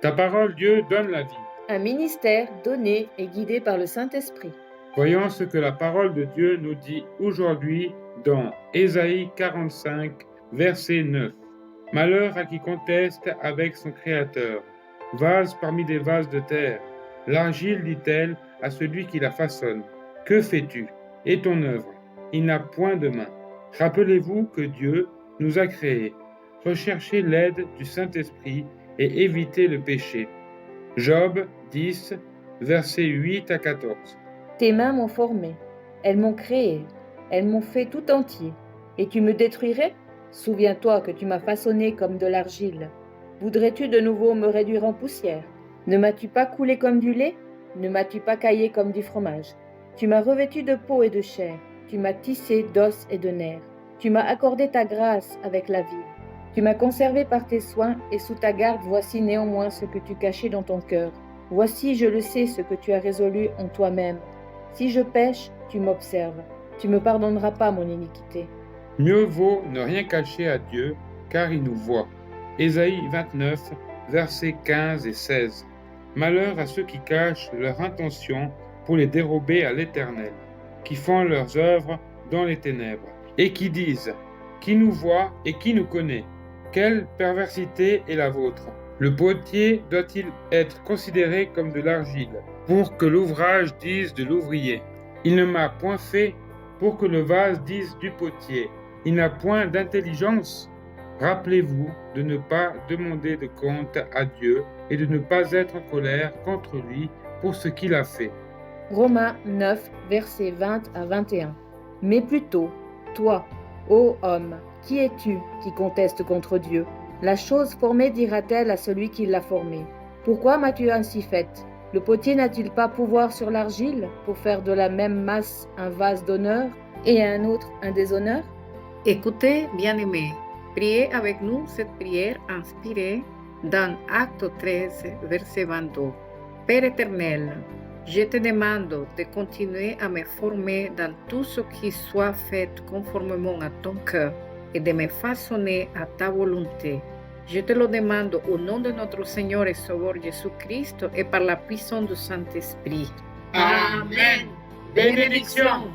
Ta parole, Dieu, donne la vie. Un ministère donné et guidé par le Saint-Esprit. Voyons ce que la parole de Dieu nous dit aujourd'hui dans Ésaïe 45, verset 9. Malheur à qui conteste avec son Créateur. Vase parmi des vases de terre. L'argile, dit-elle, à celui qui la façonne. Que fais-tu? Et ton œuvre? Il n'a point de main. Rappelez-vous que Dieu nous a créés. Recherchez l'aide du Saint-Esprit et évitez le péché. Job 10, versets 8 à 14. Tes mains m'ont formé, elles m'ont créé, elles m'ont fait tout entier. Et tu me détruirais? Souviens-toi que tu m'as façonné comme de l'argile. Voudrais-tu de nouveau me réduire en poussière? Ne m'as-tu pas coulé comme du lait? Ne m'as-tu pas caillé comme du fromage? Tu m'as revêtu de peau et de chair, tu m'as tissé d'os et de nerfs. Tu m'as accordé ta grâce avec la vie. Tu m'as conservé par tes soins, et sous ta garde voici néanmoins ce que tu cachais dans ton cœur. Voici, je le sais, ce que tu as résolu en toi-même. Si je pêche, tu m'observes. Tu me pardonneras pas mon iniquité. Mieux vaut ne rien cacher à Dieu, car il nous voit. Ésaïe 29, versets 15 et 16. Malheur à ceux qui cachent leur intention pour les dérober à l'Éternel, qui font leurs œuvres dans les ténèbres, et qui disent « Qui nous voit et qui nous connaît? Quelle perversité est la vôtre? Le potier doit-il être considéré comme de l'argile, pour que l'ouvrage dise de l'ouvrier? Il ne m'a point fait pour que le vase dise du potier. Il n'a point d'intelligence. Rappelez-vous de ne pas demander de compte à Dieu et de ne pas être en colère contre lui pour ce qu'il a fait. » Romains 9, versets 20 à 21. Mais plutôt, toi, ô homme, qui es-tu qui conteste contre Dieu? La chose formée dira-t-elle à celui qui l'a formée. Pourquoi m'as-tu ainsi faite? Le potier n'a-t-il pas pouvoir sur l'argile pour faire de la même masse un vase d'honneur et à un autre un déshonneur? Écoutez, bien-aimés, priez avec nous cette prière inspirée dans Acte 13, verset 22. Père éternel, je te demande de continuer à me former dans tout ce qui soit fait conformément à ton cœur et de me façonner à ta volonté. Je te le demande au nom de notre Seigneur et Sauveur Jésus-Christ et par la puissance du Saint-Esprit. Amen. Bénédiction.